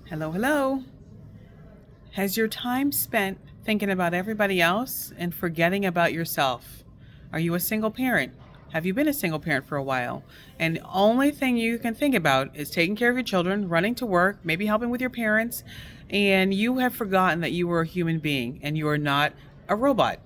Hello, hello. Has your time spent thinking about everybody else and forgetting about yourself? Are you a single parent? Have you been a single parent for a while? And the only thing you can think about is taking care of your children, running to work, maybe helping with your parents, and you have forgotten that you were a human being and you are not a robot.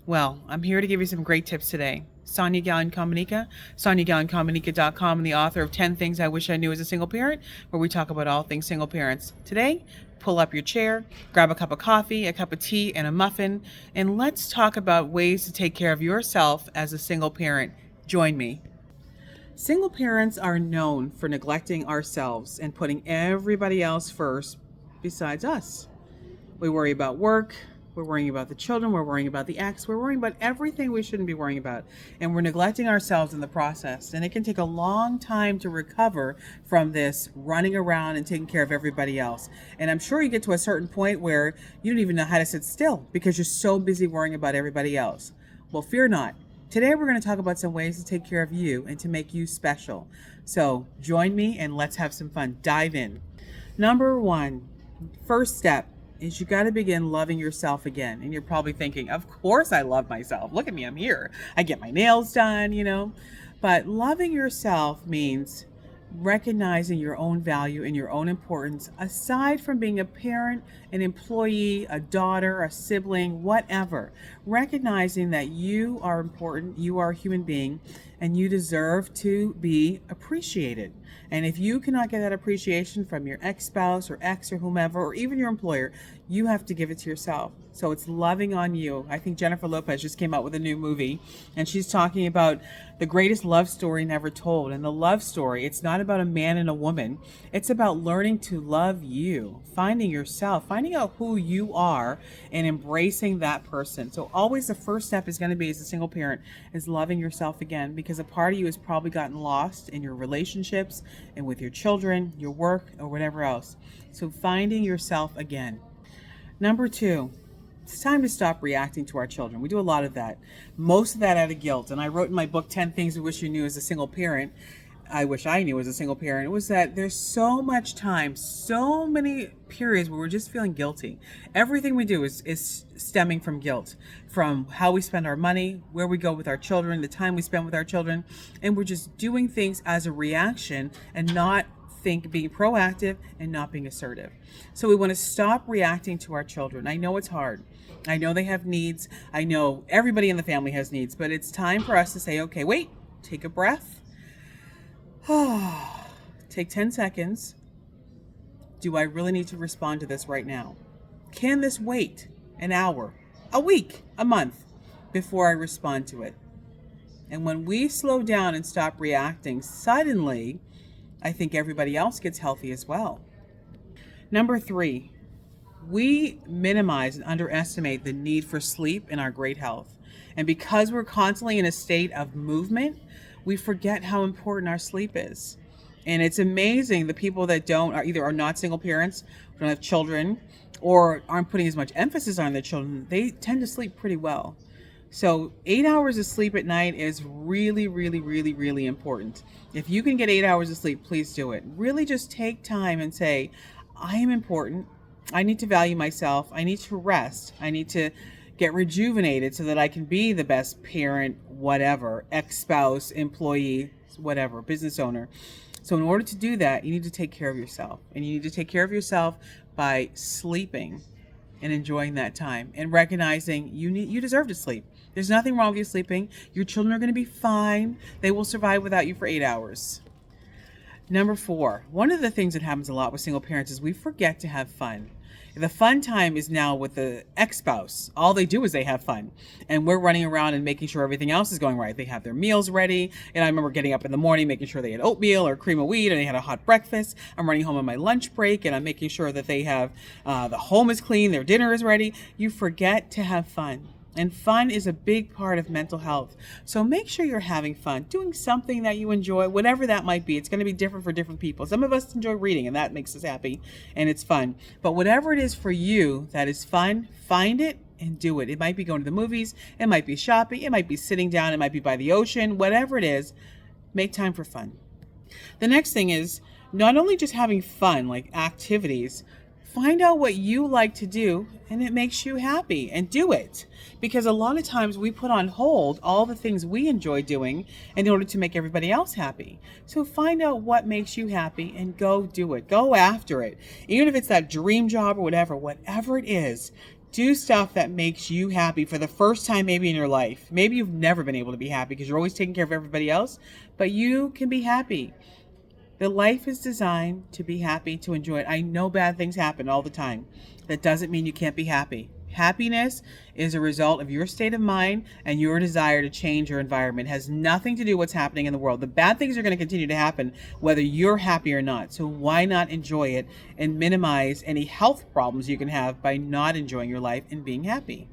Well, I'm here to give you some great tips today. Sonia Gallen Comunica, SoniaGallenComunica.com, and the author of 10 Things I Wish I Knew as a Single Parent, where we talk about all things single parents. Today, pull up your chair, grab a cup of coffee, a cup of tea, and a muffin, and let's talk about ways to take care of yourself as a single parent. Join me. Single parents are known for neglecting ourselves and putting everybody else first besides us. We worry about work. We're worrying about the children. We're worrying about the ex. We're worrying about everything we shouldn't be worrying about. And we're neglecting ourselves in the process. And it can take a long time to recover from this running around and taking care of everybody else. And I'm sure you get to a certain point where you don't even know how to sit still because you're so busy worrying about everybody else. Well, fear not. Today we're going to talk about some ways to take care of you and to make you special. So join me and let's have some fun. Dive in. Number one, first step is you got to begin loving yourself again. And you're probably thinking, of course I love myself. Look at me, I'm here. I get my nails done. But loving yourself means recognizing your own value and your own importance aside from being a parent, an employee, a daughter, a sibling, whatever. Recognizing that you are important, you are a human being, and you deserve to be appreciated. And if you cannot get that appreciation from your ex-spouse or ex or whomever, or even your employer, you have to give it to yourself. So it's loving on you. I think Jennifer Lopez just came out with a new movie, and she's talking about the greatest love story never told. And the love story, it's not about a man and a woman. It's about learning to love you, finding yourself, finding out who you are, and embracing that person. So always the first step is going to be, as a single parent, is loving yourself again, because a part of you has probably gotten lost in your relationships and with your children, your work, or whatever else. So finding yourself again. Number two, it's time to stop reacting to our children. We do a lot of that. Most of that out of guilt. And I wrote in my book, 10 Things I Wish You Knew as a Single Parent. I wish I knew as a single parent. It was that there's so much time, so many periods where we're just feeling guilty. Everything we do is stemming from guilt, from how we spend our money, where we go with our children, the time we spend with our children. And we're just doing things as a reaction and not being proactive and not being assertive. So we want to stop reacting to our children. I know it's hard. I know they have needs. I know everybody in the family has needs, but it's time for us to say, okay, wait, take a breath. Take 10 seconds. Do I really need to respond to this right now? Can this wait an hour, a week, a month before I respond to it? And when we slow down and stop reacting suddenly, I think everybody else gets healthy as well. Number three, we minimize and underestimate the need for sleep in our great health. And because we're constantly in a state of movement, we forget how important our sleep is. And it's amazing the people that are not single parents, don't have children, or aren't putting as much emphasis on their children, they tend to sleep pretty well. So 8 hours of sleep at night is really, really, really, really important. If you can get 8 hours of sleep, please do it. Really just take time and say, I am important. I need to value myself. I need to rest. I need to get rejuvenated so that I can be the best parent, whatever, ex-spouse, employee, whatever, business owner. So in order to do that, you need to take care of yourself. And you need to take care of yourself by sleeping and enjoying that time and recognizing you deserve to sleep. There's nothing wrong with you sleeping. Your children are going to be fine. They will survive without you for 8 hours. Number four, one of the things that happens a lot with single parents is we forget to have fun. The fun time is now with the ex-spouse. All they do is they have fun. And we're running around and making sure everything else is going right. They have their meals ready. And I remember getting up in the morning, making sure they had oatmeal or cream of wheat, and they had a hot breakfast. I'm running home on my lunch break, and I'm making sure that they have, the home is clean, their dinner is ready. You forget to have fun. And fun is a big part of mental health. So make sure you're having fun, doing something that you enjoy, whatever that might be. It's going to be different for different people. Some of us enjoy reading, and that makes us happy, and it's fun. But whatever it is for you that is fun, find it and do it. It might be going to the movies. It might be shopping. It might be sitting down. It might be by the ocean. Whatever it is, make time for fun. The next thing is Not only just having fun, like activities, find out what you like to do and it makes you happy and do it. Because a lot of times we put on hold all the things we enjoy doing in order to make everybody else happy. So find out what makes you happy and go do it. Go after it. Even if it's that dream job or whatever it is, do stuff that makes you happy for the first time maybe in your life. Maybe you've never been able to be happy because you're always taking care of everybody else, but you can be happy. The life is designed to be happy, to enjoy it. I know bad things happen all the time. That doesn't mean you can't be happy. Happiness is a result of your state of mind and your desire to change your environment. It has nothing to do with what's happening in the world. The bad things are going to continue to happen whether you're happy or not. So why not enjoy it and minimize any health problems you can have by not enjoying your life and being happy?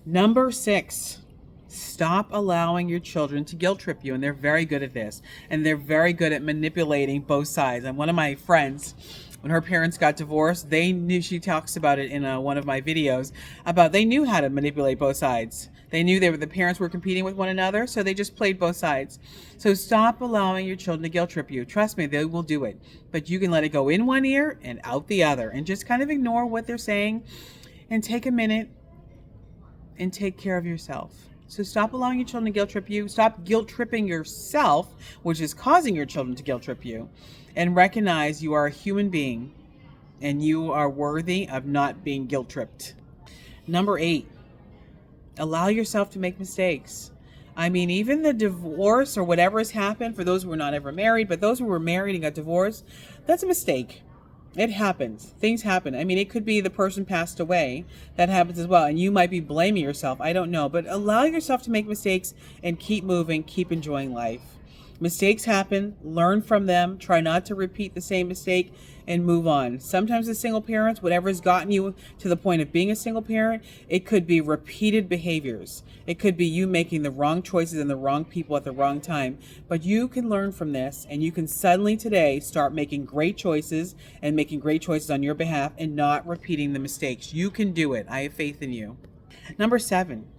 Number 6. Stop allowing your children to guilt trip you. And they're very good at this. And they're very good at manipulating both sides. And one of my friends, when her parents got divorced, they knew, she talks about it in one of my videos, about they knew how to manipulate both sides. They knew the parents were competing with one another, so they just played both sides. So stop allowing your children to guilt trip you. Trust me, they will do it. But you can let it go in one ear and out the other. And just kind of ignore what they're saying and take a minute and take care of yourself. So stop allowing your children to guilt trip you. Stop guilt tripping yourself, which is causing your children to guilt trip you. And recognize you are a human being and you are worthy of not being guilt tripped. Number 8, allow yourself to make mistakes. I mean, even the divorce or whatever has happened, for those who were not ever married, but those who were married and got divorced, that's a mistake. It happens. Things happen. I mean, it could be the person passed away. That happens as well. And you might be blaming yourself. I don't know. But allow yourself to make mistakes and keep moving, keep enjoying life. Mistakes happen. Learn from them. Try not to repeat the same mistake and move on. Sometimes as single parents, whatever has gotten you to the point of being a single parent, it could be repeated behaviors. It could be you making the wrong choices and the wrong people at the wrong time. But you can learn from this and you can suddenly today start making great choices and making great choices on your behalf and not repeating the mistakes. You can do it. I have faith in you. Number 7.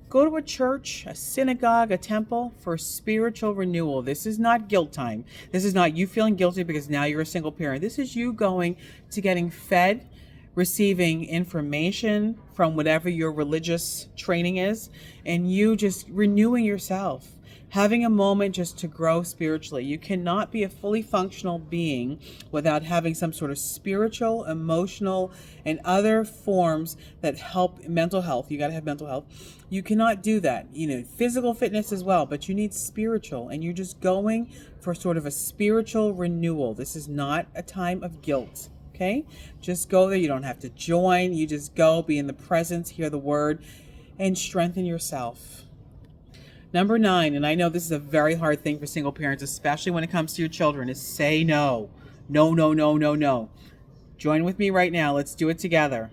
Go to a church, a synagogue, a temple for spiritual renewal. This is not guilt time. This is not you feeling guilty because now you're a single parent. This is you going to getting fed, receiving information from whatever your religious training is, and you just renewing yourself. Having a moment just to grow spiritually. You cannot be a fully functional being without having some sort of spiritual, emotional, and other forms that help mental health. You got to have mental health. You cannot do that. Physical fitness as well, but you need spiritual, and you're just going for sort of a spiritual renewal. This is not a time of guilt. Okay? Just go there. You don't have to join. You just go, be in the presence, hear the word, and strengthen yourself. Number 9, and I know this is a very hard thing for single parents, especially when it comes to your children, is say no. No, no, no, no, no. Join with me right now. Let's do it together.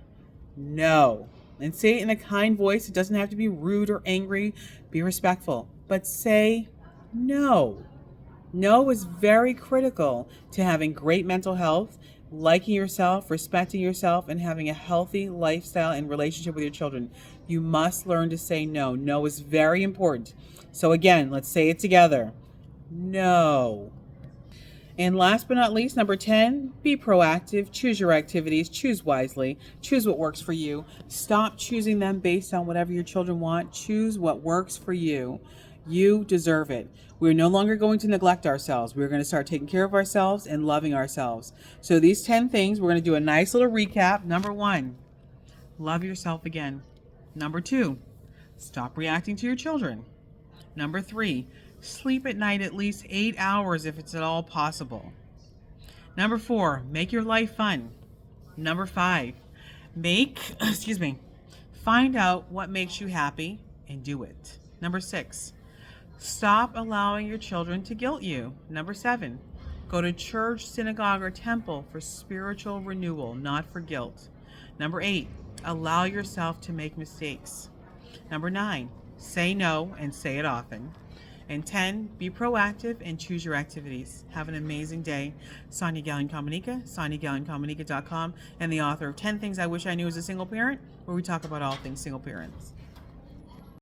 No. And say it in a kind voice. It doesn't have to be rude or angry. Be respectful. But say no. No is very critical to having great mental health, liking yourself, respecting yourself, and having a healthy lifestyle and relationship with your children. You must learn to say no. No is very important. So again, let's say it together. No. And last but not least, number 10, be proactive. Choose your activities. Choose wisely. Choose what works for you. Stop choosing them based on whatever your children want. Choose what works for you. You deserve it. We're no longer going to neglect ourselves. We're going to start taking care of ourselves and loving ourselves. So these 10 things, we're going to do a nice little recap. Number 1, love yourself again. Number 2, stop reacting to your children. Number 3, sleep at night at least 8 hours if it's at all possible. Number 4, make your life fun. Number 5, find out what makes you happy and do it. Number 6, stop allowing your children to guilt you. Number 7, go to church, synagogue, or temple for spiritual renewal, not for guilt. Number 8, allow yourself to make mistakes. Number 9, say no and say it often. And 10, be proactive and choose your activities. Have an amazing day. Sonia Gallion-Comunica, SoniaGallionComunica.com, and the author of 10 Things I Wish I Knew as a Single Parent, where we talk about all things single parents.